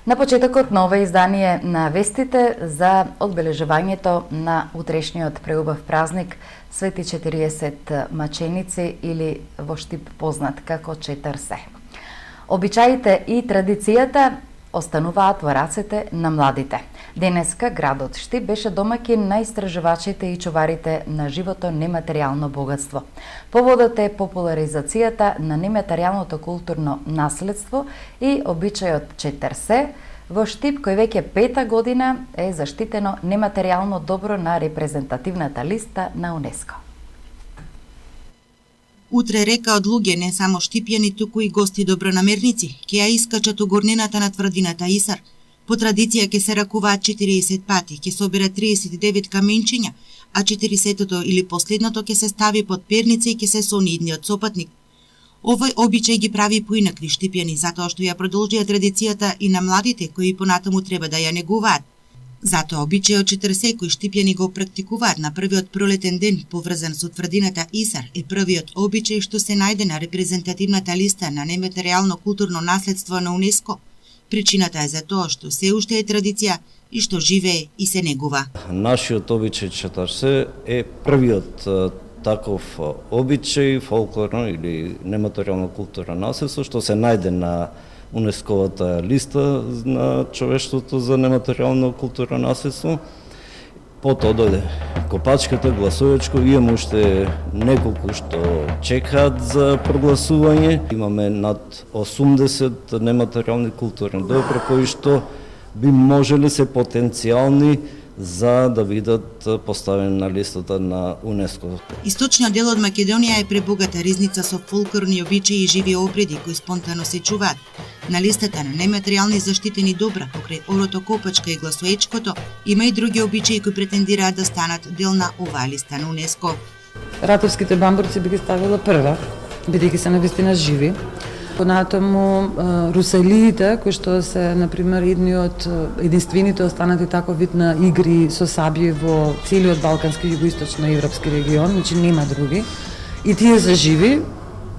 На почетокот на ова издание на вестите за одбележувањето на утрешниот преубав празник Свети 40 маченици или во Штип познат како Четрсе. Обичаите и традицијата остануваат во рацете на младите. Денеска градот Штип беше домаќин на истражувачите и чуварите на живото нематеријално богатство. Поводот е популаризацијата на нематеријалното културно наследство и обичајот Четрсе во Штип, кој веќе 5-та година е заштитено нематеријално добро на репрезентативната листа на УНЕСКО. Утре река од луѓе, не само штипјани, туку и гости добронамерници, ќе ја искачат у горнината на тврдината Исар. По традиција ќе се ракуваат 40 пати, ќе соберат 39 каменчиња, а 40-тото или последното ќе се стави под перница и ќе се сони идниот сопатник. Овој обичај ги прави поинакви штипјани, затоа што ја продолжија традицијата и на младите кои понатаму треба да ја негуваат. Затоа обичајот Четрсе кој штипјани го практикуваат на првиот пролетен ден, поврзан со тврдината Исар, е првиот обичај што се најде на репрезентативната листа на нематеријално културно наследство на УНЕСКО. Причината е за тоа што се уште е традиција и што живее и се негува. Нашиот обичај Четрсе е првиот таков обичај, фолклорно или нематеријално културно наследство што се најде на УНЕСКОвата листа на човештвото за нематеријално културно наследство. Потоа дојде копачката, гласовечко, имаме уште неколку што чекаат за прогласување. Имаме над 80 нематеријални културни добра кои што би можеле се потенцијални за да бидат поставени на листата на УНЕСКО. Источниот дел од Македонија е пребогата ризница со фолклорни обичаи и живи обреди кои спонтано се чуваат. На листата на нематеријални заштитени добра, покрај орото, копачка и гласоечкото, има и други обичаи кои претендираат да станат дел на оваа листа на УНЕСКО. Ратовските бамбурци би ги ставила прва, бидејќи се навистина живи. Понатаму русалиите, кои што се, например, единствените останати таков вид на игри со сабји во целиот балкански и југоисточно европски регион, значи нема други. И тие се живи,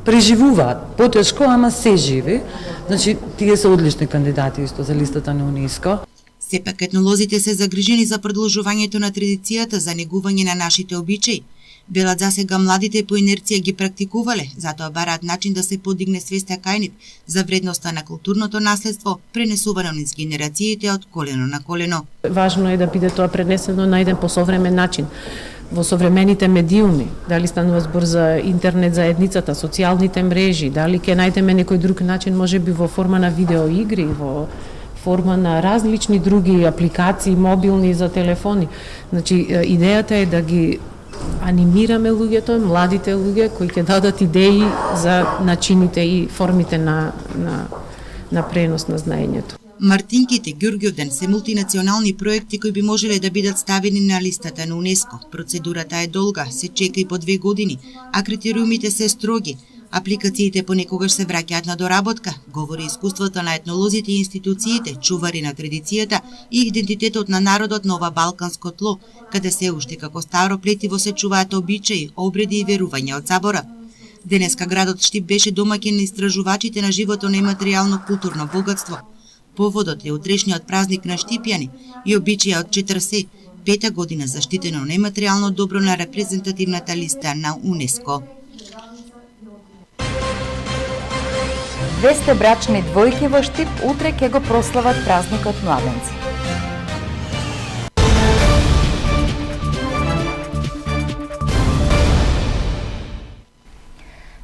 преживуваат, потешко, ама се живи. Значи, тие се одлични кандидати исто за листата на УНЕСКО. Сепак етнолозите се загрижени за продолжувањето на традицијата за негување на нашите обичаи. Велат засега младите по инерција ги практикувале, затоа бараат начин да се подигне свеста кај нив за вредноста на културното наследство, пренесувано низ генерациите од колено на колено. Важно е да биде тоа пренесено на еден посовремен начин во современите медиуми, дали станува збор за интернет заедницата, социјалните мрежи, дали ќе најдеме некој друг начин, можеби во форма на видеоигри, во форма на различни други апликации, мобилни за телефони. Значи, идејата е да ги анимираме луѓето, младите луѓе кои ќе дадат идеи за начините и формите на пренос на знаењето. Мартинките Ѓурѓовден се мултинационални проекти кои би можеле да бидат ставени на листата на УНЕСКО. Процедурата е долга, се чека и по 2 години, а критериумите се строги. Апликациите понекогаш се враќаат на доработка, говори искуството на етнолозите и институциите, чувари на традицијата и идентитетот на народот на ова балканско тло, каде се уште како старо плетиво се чуваат обичаи, обреди и верувања од забора. Денеска градот Штип беше домаќин на истражувачите на живото нематеријално културно богатство. Поводот е утрешниот празник на штипјани и обичајот Четрсе, 5-та година заштитено нематеријално добро на репрезентативната листа на УНЕСКО. 200 брачни двојки во Штип утре ќе го прослават празникот младенци.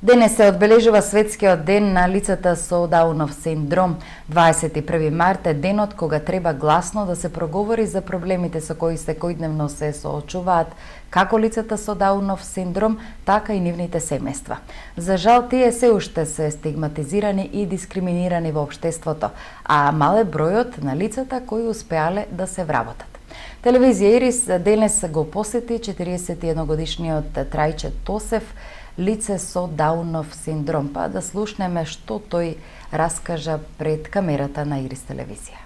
Денес се одбележува светскиот ден на лицата со Даунов синдром. 21 март е денот кога треба гласно да се проговори за проблемите со кои секојдневно се соочуваат како лицата со Даунов синдром, така и нивните семејства. За жал, тие се уште се стигматизирани и дискриминирани во општеството, а мале бројот на лицата кои успеале да се вработат. Телевизија Ирис денес го посети 41 годишниот Трајче Тосев, лице со Даунов синдром, па да слушнеме што тој раскажа пред камерата на Ирис телевизија.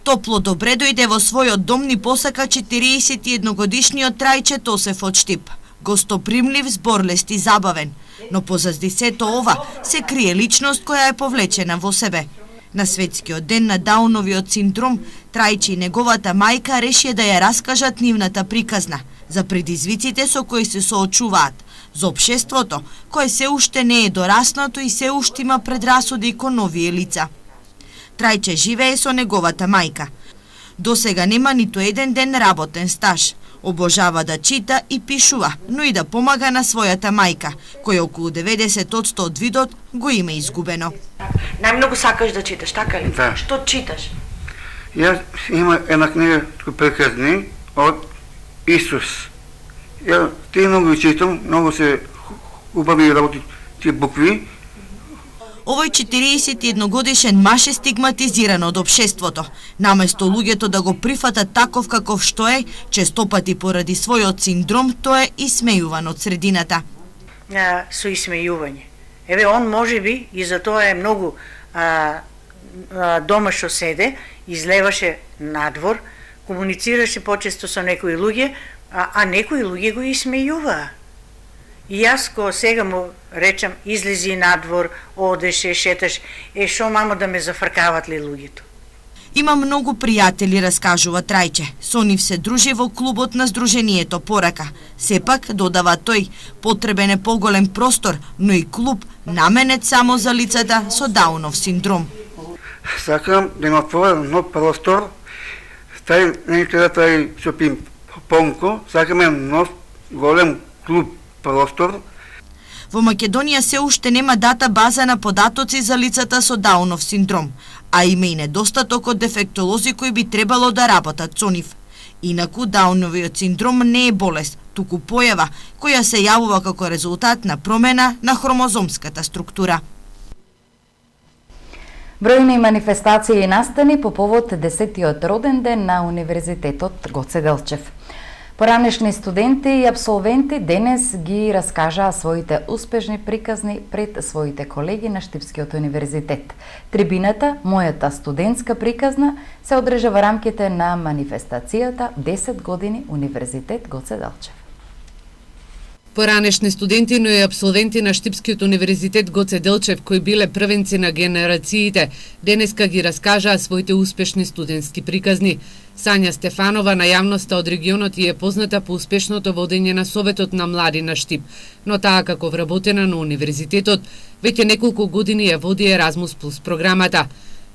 Топло добре дојде во својот дом ни посака 41 годишниот Трајче Тосев од Штип. Гостопримлив, зборлест и забавен, но позади сето ова се крие личност која е повлечена во себе. На светскиот ден на Дауновиот синдром, Трајче и неговата мајка решија да ја раскажат нивната приказна за предизвиците со кои се соочуваат, за општеството, кое се уште не е дораснато и се уште има предрасуди кон новие лица. Трајче живее со неговата мајка. До сега нема ниту еден ден работен стаж. Обожава да чита и пишува, но и да помага на својата мајка, која околу 90% од видот го има изгубено. Најмногу сакаш да читаш, така ли? Да. Што читаш? Јас има една книга приказни од Исус. Ја ти многу читам, многу се убави работи тие букви. Овој 41 годишен маж е стигматизиран од општеството. Наместо луѓето да го прифатат таков каков што е, честопати поради својот синдром, тој е исмејуван од средината. Со исмејување. Еве, он можеби, и за тоа е многу дома што седе, излеваше надвор, комуницираше почесто со некои луѓе, а некои луѓе го исмејуваа. И јас кога сега му речам, излези надвор, одеше, шеташ, шо мамо да ме зафркават ли луѓето? Има многу пријатели, раскажува Трајче. Со нив се дружи во клубот на Сдруженијето Порака. Сепак, додава тој, потребен е поголем простор, но и клуб наменет само за лицата со Даунов синдром. Сакам да има нов простор, тај некаде тај со пинг-понко, сакаме нов голем клуб простор. Во Македонија се уште нема дата база на податоци за лицата со Даунов синдром, а има и недостаток од дефектолози кои би требало да работат со нив. Инаку Дауновиот синдром не е болест, туку појава која се јавува како резултат на промена на хромозомската структура. Бројни манифестации и настани по повод 10-тиот роден ден на Универзитетот Гоце Делчев. Поранешни студенти и абсолвенти денес ги раскажаа своите успешни приказни пред своите колеги на Штипскиот универзитет. Трибината "Мојата студентска приказна" се одржа во рамките на манифестацијата 10 години Универзитет Гоце Делчев. Поранешни студенти, но и абсолвенти на Штипскиот универзитет Гоце Делчев, кои биле првенци на генерациите, денеска ги раскажаа своите успешни студентски приказни. Сања Стефанова на јавноста од регионот е позната по успешното водење на Советот на млади на Штип, но таа како вработена на универзитетот, веќе неколку години ја води Еразмус плюс програмата.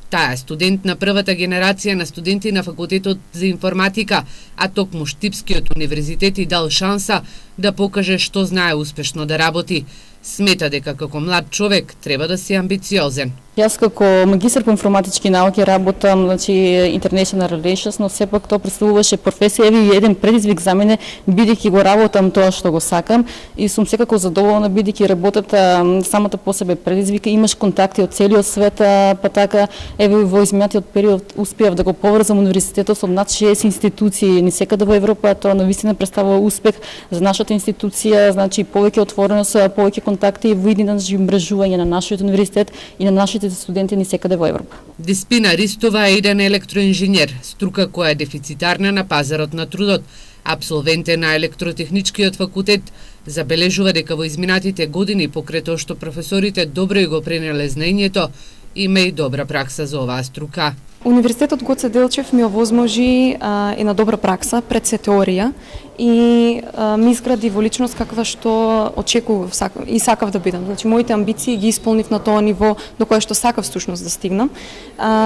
Таа е студент на првата генерација на студенти на факултетот за информатика, а токму Штипскиот универзитет и дал шанса да покаже што знае успешно да работи. Смета дека како млад човек треба да си амбициозен. Јас како магистар по информатички науки работам, значи International Relations, но сепак тоа представуваше професија и еден предизвик за мене, бидејќи го работам тоа што го сакам и сум секако задоволна бидејќи работата самата по себе предизвика, имаш контакти од целиот свет, па така еве во изминатиот период успеав да го поврзам универзитетот со над 60 институции низ-секаде во Европа, тоа навистина представува успех за нашата институција, значи повеќе отвореност, повеќе контакти во идејно мрежување на нашиот универзитет и на нашите студенти низ-секаде во Европа. Деспина Ристова е еден електроинженер, струка која е дефицитарна на пазарот на трудот. Абсолвент е на електротехничкиот факултет, забележува дека во изминатите години покрај тоа што професорите добро и го пренеле знаењето, има и добра пракса за оваа струка. Универзитетот Гоце Делчев ми овозможи една добра пракса пред се теорија и ми изгради во личност каква што очекував и сакав да бидам. Значи моите амбиции ги исполнив на тоа ниво до кое што сакав всушност да стигнам.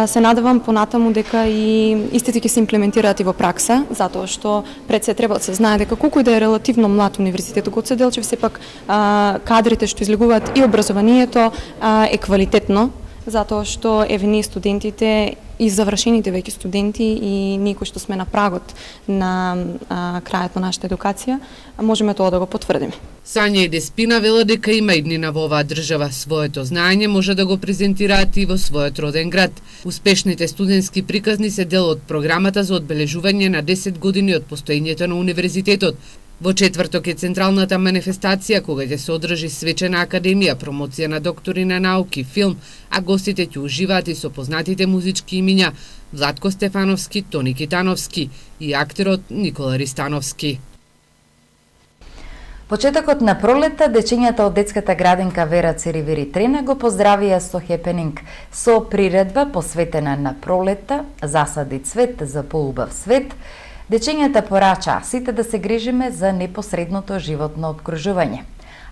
Се надевам понатаму дека и истите ќе се имплементираат и во пракса, затоа што пред се треба да се знае дека колку и да е релативно млад Универзитетот Гоце Делчев, сепак кадрите што излегуваат и образованието е квалитетно, затоа што еве ние студентите и завршените веќе студенти и ние кои што сме на прагот на крајот на нашата едукација, можеме тоа да го потврдиме. Сања и Деспина велат дека има иднина во оваа држава, своето знаење може да го презентираат и во својот роден град. Успешните студентски приказни се дел од програмата за одбележување на 10 години од постоењето на универзитетот. Во четврток е централната манифестација кога ќе се одржи свечена академија, промоција на доктори на науки, филм, а гостите ќе уживаат и со познатите музички имиња Владко Стефановски, Тони Китановски и актерот Никола Ристановски. Почетокот на пролетта, дечињата од детската градинка Вера Церивери Трена го поздравија со хепенинг со приредба посветена на пролетта, засади цвет за поубав свет. Дечињата порачаа сите да се грижиме за непосредното животно обкружување.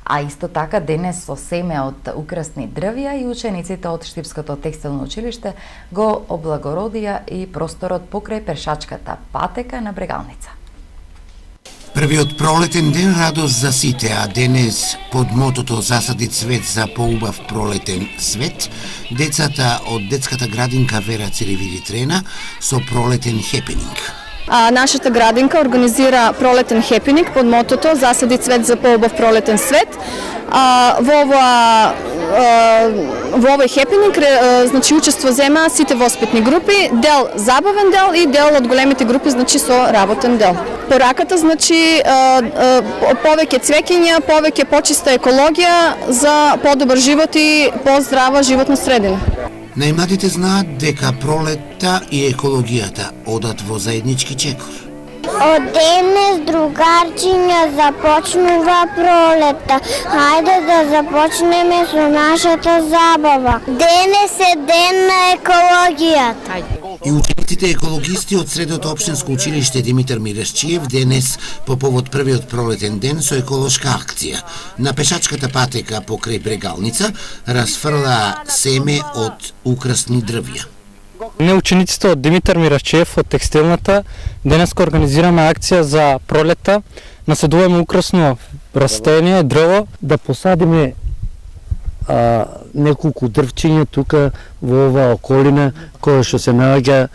А исто така денес со семе од украсни дрвја и учениците од Штипското текстилно училиште го облагородија и просторот покрај пешачката патека на Брегалница. Првиот пролетен ден радост за сите, а денес под мотото засади цвет за поубав пролетен свет, децата од детската градинка Вера Церивери Трена со пролетен хепенинг. Нашата градинка организира пролетен хепенинг под мотото засади цвет за поубав пролетен свет. Во овој хепенинг значи учество земаа сите воспитни групи, дел забавен дел и дел од големите групи значи со работен дел. Пораката значи повеќе цвеќиња, повеќе почиста екологија за подобар живот и поздрава животна средина. Најмладите знаат дека пролетта и екологијата одат во заеднички чекор. Од денес, другарчиња, започнува пролетта. Хајде да започнеме со нашата забава. Денес е ден на екологијата. И учениците екологисти од Средното општинско училиште Димитар Миресчиев денес по повод првиот пролетен ден со еколошка акција на пешачката патека покрај Брегалница расфрлаа семе од украсни дрвја. Не учениците од Димитар Миресчиев од текстилната денес организираме акција за пролетта, наседуваме украсно растение, дрво, да посадиме неколку дрвчиња тука во оваа околина која што се наоѓа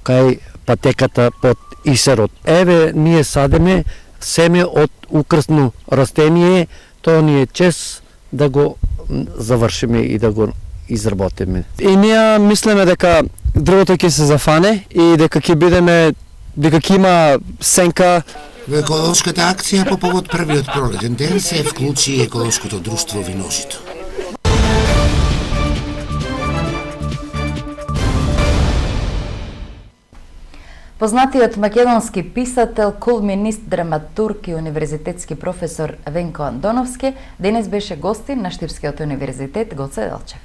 кај патеката под Исерот. Еве ние садиме семе од украсно растение, тоа ни е чест да го завршиме и да го изработиме. И ние мислиме дека дрвото ќе се зафане и дека ќе бидеме, дека ќе има сенка. Во еколошката акција по повод првиот пролетен ден се вклучи еколошкото друштво Виножито. Познатиот македонски писател, колумнист, драматург и универзитетски професор Венко Андоновски денес беше гостин на Штипскиот универзитет Гоце Делчев.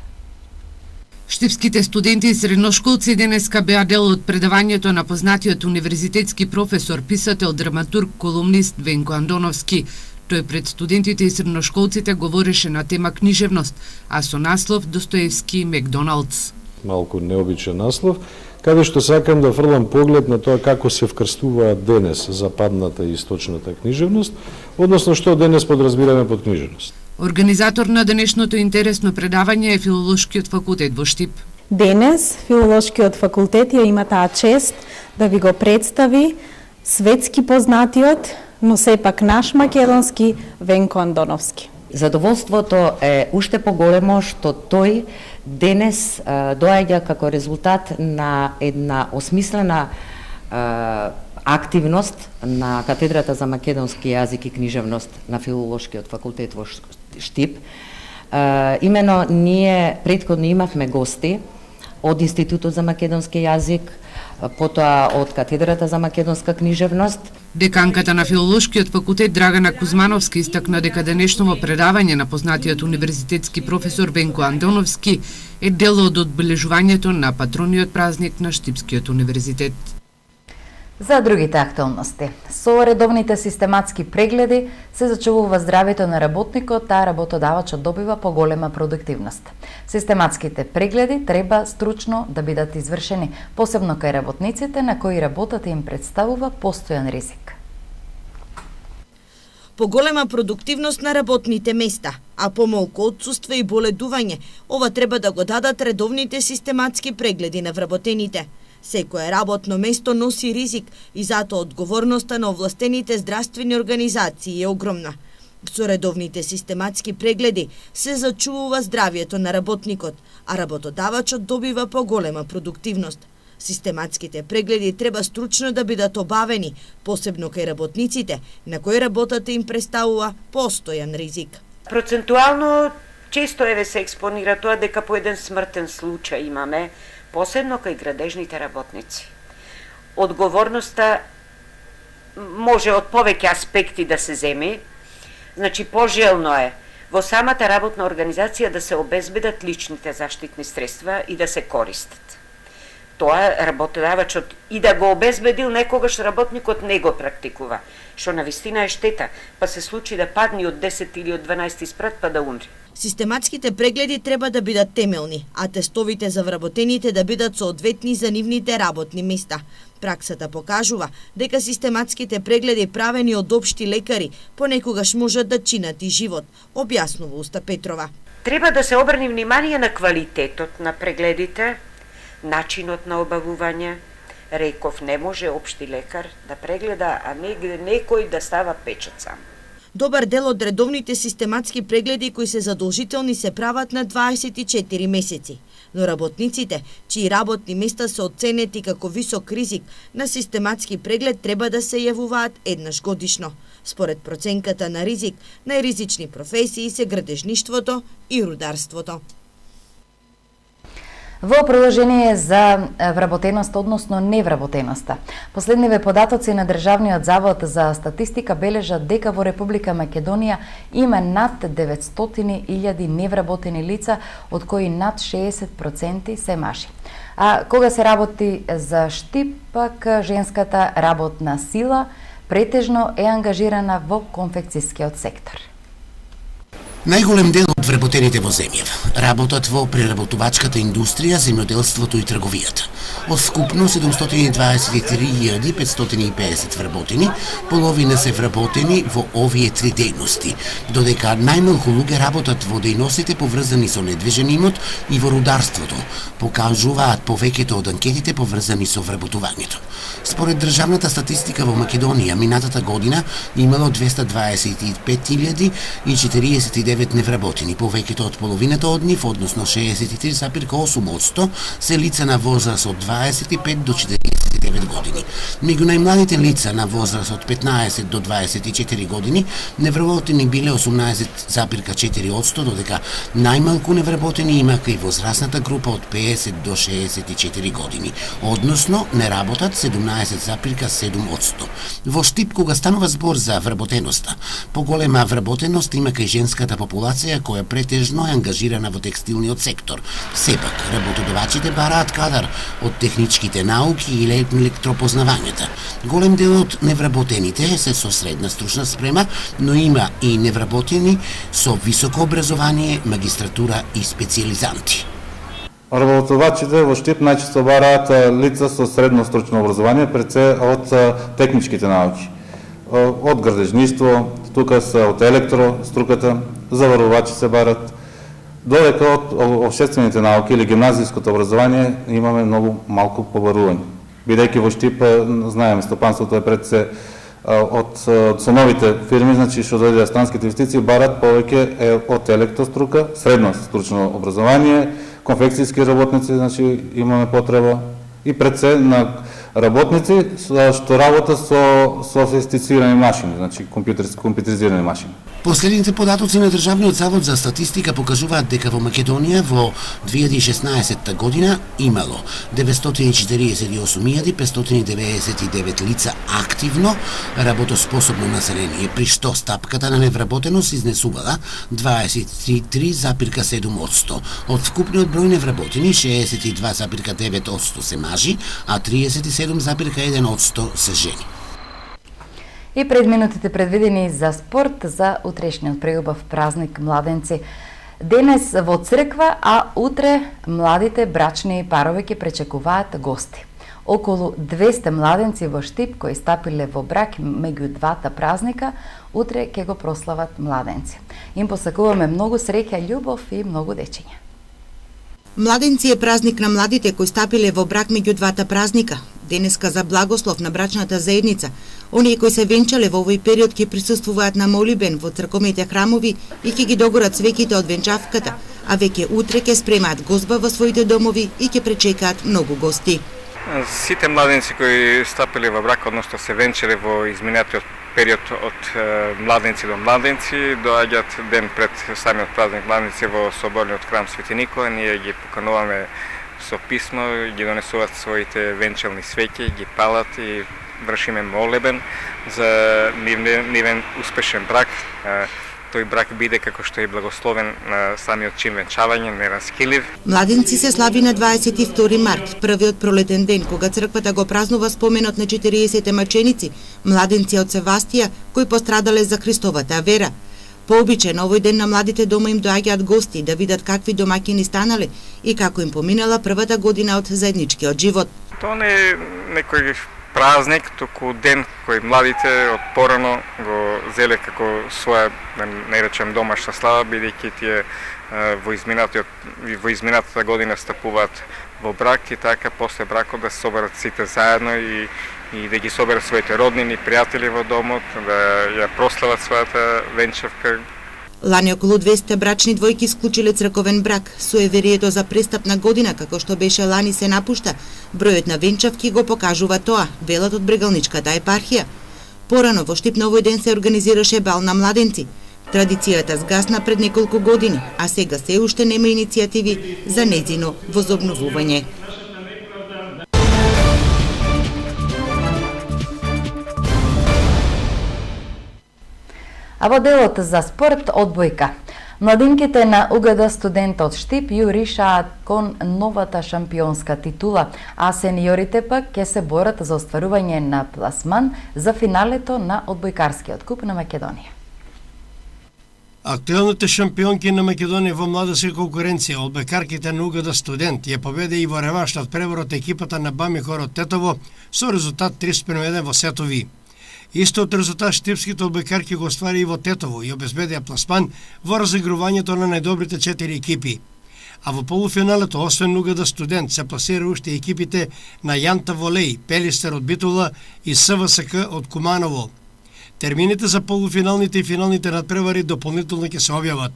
Штипските студенти и средношколци денеска беа дел од предавањето на познатиот универзитетски професор, писател, драматург, колумнист Венко Андоновски. Тој пред студентите и средношколците говореше на тема книжевност, а со наслов Достоевски и Макдоналдс. Малку необичен наслов, каде што сакам да фрлам поглед на тоа како се вкрстуваат денес западната и источната книжевност, односно што денес подразбираме под книжевност. Организатор на денешното интересно предавање е Филолошкиот факултет во Штип. Денес Филолошкиот факултет ја има таа чест да ви го представи светски познатиот, но сепак наш македонски Венко Андоновски. Задоволството е уште поголемо што тој денес доаѓа како резултат на една осмислена активност на Катедрата за македонски јазик и книжевност на Филолошкиот факултет во Штип. Имено ние претходно имавме гости од Институтот за македонски јазик, потоа од Катедрата за македонска книжевност. Деканката на Филолошкиот факултет Драгана Кузмановски истакна дека денешното предавање на познатиот универзитетски професор Венко Андоновски е дел од одбележувањето на патрониот празник на Штипскиот универзитет. За другите актуалности. Со редовните систематски прегледи се зачувува здравјето на работникот, а работодавачот добива поголема продуктивност. Систематските прегледи треба стручно да бидат извршени, посебно кај работниците на кои работата им представува постојан ризик. Поголема продуктивност на работните места, а помалку отсуство и боледување, ова треба да го дадат редовните систематски прегледи на вработените. Секое работно место носи ризик и затоа одговорноста на овластените здравствени организации е огромна. Со редовните систематски прегледи се зачувува здравјето на работникот, а работодавачот добива поголема продуктивност. Систематските прегледи треба стручно да бидат обавени, посебно кај работниците, на кои работата им представува постојан ризик. Процентуално често се експонира тоа дека по еден смртен случај имаме, посебно кај градежните работници. Одговорноста може од повеќе аспекти да се земи, Значи, пожелно е во самата работна организација да се обезбедат личните заштитни средства и да се користат. Тоа работодавачот и да го обезбедил, некогаш работникот не го практикува, што навистина е штета, па се случи да падне од 10 или од 12 спрат па да умре. Систематските прегледи треба да бидат темелни, а тестовите за вработените да бидат соодветни за нивните работни места. Праксата покажува дека систематските прегледи правени од општи лекари понекогаш можат да чинат и живот, објаснува Уста Петрова. Треба да се обрни внимание на квалитетот на прегледите, начинот на обавување. Реков, не може општи лекар да прегледа, а негде некој да става печат сам. Добар дел од редовните систематски прегледи кои се задолжителни се прават на 24 месеци. Но работниците, чии работни места се оценети како висок ризик, на систематски преглед треба да се јавуваат еднаш годишно. Според проценката на ризик, најризични професии се градежништвото и рударството. Во продолжение за вработеност, односно невработеноста. Последниве податоци на Државниот завод за статистика бележат дека во Република Македонија има над 900.000 невработени лица, од кои над 60% се мажи. А кога се работи за штип, пак женската работна сила претежно е ангажирана во конфекцијскиот сектор. Најголем дел од вработените во земја работат во преработувачката индустрија, земјоделството и трговијата. Од скупно 723.550 вработени, половина се вработени во овие три дејности, додека најмалку луѓе работат во дејностите поврзани со недвижен имот и во рударството, покажуваат повеќето од анкетите поврзани со вработувањето. Според државната статистика во Македонија, минатата година имало 225.049 невработени, повеќето од половината од нив, односно 63,8%, се лица на возраст од 25 до 49 години. Меѓу најмладите лица на возраст од 15 до 24 години, невработени биле 18,4%, додека најмалку невработени има кај возрастната група од 50 до 64 години, односно не работат 17,7%. Во Штип, кога станува збор за вработеноста, поголема вработеност има кај женската популација која претежно е ангажирана во текстилниот сектор. Сепак, работодавачите бараат кадар од техничките науки или електропознавањата. Голем дел од невработените се со средна стручна спрема, но има и невработени со високо образование, магистратура и специализанти. Работодавачите во Штип најчесто бараат лица со средно стручно образование, пред се од техничките науки. Од градежништво, тука се од електроструката, заварувачи се барат, додека од општествените науки или гимназиското образование имаме многу малку побарување. Бидејќи во Штип, знаеме, стопанството е пред се од со новите фирми, значи што дојде странските инвестиции, барат повеќе од електрострука, средно стручно образование, конфекцијски работници, значи имаме потреба и пред се на работници што работа со софистицирани машини, значи компјутеризирани машини. Последните податоци на Државниот завод за статистика покажуваат дека во Македонија во 2016 година имало 948.599 лица активно работоспособно население, при што стапката на невработеност изнесувала 23,7%. Од вкупниот број невработени 62,9% се мажи, а 37,1% се жени. И пред минутите предвидени за спорт за утрешниот преубав празник младенци. Денес во црква, а утре младите брачни парови ќе пречекуваат гости. Околу 200 младенци во Штип кои стапиле во брак меѓу двата празника, утре ќе го прослават младенци. Им посакуваме многу среќа, љубов и многу дечиња. Младенци е празник на младите кои стапиле во брак меѓу двата празника. Денеска за благослов на брачната заедница. Оние кои се венчале во овој период ќе присуствуваат на молибен во црковните храмови и ќе ги догорат свеќите од венчавката, а веќе утре ќе спремаат гозба во своите домови и ќе пречекаат многу гости. Сите младенци кои стапиле во брак, односно се венчале во изминатиот период од младенци до младенци, доаѓаат ден пред самиот празник младенци во соборниот храм Свети Никола. Ние ги покануваме со писмо, ги донесуваат своите венчални свеќи, ги палат и вршиме молебен за нивен успешен брак. Тој брак биде како што е благословен на самиот чин венчавање, нераскилив. Младенци се слави на 22 март, првиот пролетен ден, кога црквата го празнува споменот на 40 маченици, младенци од Севастија, кои пострадале за Христовата вера. По обичај, на овој ден на младите дома им доаѓаат гости да видат какви домаќини станале и како им поминала првата година од заедничкиот живот. Тоа не е некој празник, туку ден кој младите од порано го зеле како своја, не речем, домашна слава, бидејќи тие во изминатата година стапуваат во брак и така после бракот да се соберат сите заедно и да ги соберат своите роднини, пријатели во домот, да ја прослават својата венчавка. Лани околу 200 брачни двојки склучиле црковен брак. Суеверието за престапна година, како што беше лани, се напушта. Бројот на венчавки го покажува тоа, велат од Брегалничката епархија. Порано во Штип на овој ден се организираше бал на младенци. Традицијата сгасна пред неколку години, а сега се уште нема иницијативи за нејзино возобновување. А во делот за спорт одбојка. Младинките на УГД студент од Штип јуришаат кон новата шампионска титула, а сениорите пак ќе се борат за остварување на пласман за финалето на одбојкарскиот куп на Македонија. Актуелните шампионки на Македонија во младинска конкуренција, одбојкарките на УГД студент, ја победи и во реванш над преворот екипата на Бами Хорот Тетово со резултат 3:1 во сетови. Истиот резултат штипските одбојкарки го оствари и во Тетово и обезбедија пласман во разигрувањето на најдобрите 4 екипи. А во полуфиналето, освен УГД студент, се пласира уште екипите на Јанта Волеј, Пелистер од Битола и СВСК од Куманово. Термините за полуфиналните и финалните надпревари дополнително ќе се објават.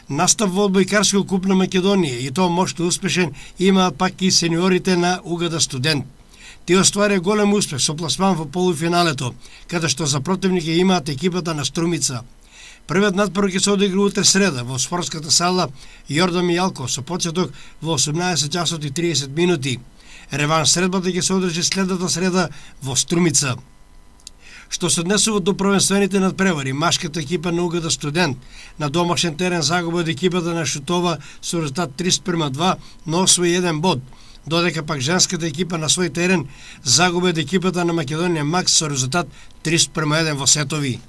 Настав во одбојкарскиот куп на Македонија и тоа мошто успешен имаат пак и сениорите на УГД студент. Тие остварија голем успех со пласман во полуфиналето, каде што за противник ја имаат екипата на Струмица. Првиот надпревар ќе се одигра утре среда во спортската сала Јордан Мијалков со почеток во 18 часот и 30 минути. Реванш средбата ќе се одржи следната среда во Струмица. Што се однесува до првенствените надпревари, машката екипа на УГД студент на домашен терен загуба од екипата на Шутова со резултат 3:2, но освои 1 бод, додека пак женската екипа на свој терен загуби од екипата на Македонија Макс со резултат 3:1 во сетови.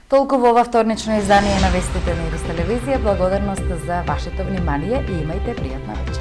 Толку во ова вторнично издание на вестите на Ирис телевизија. Благодарност за вашето внимание и имајте пријатна вечер.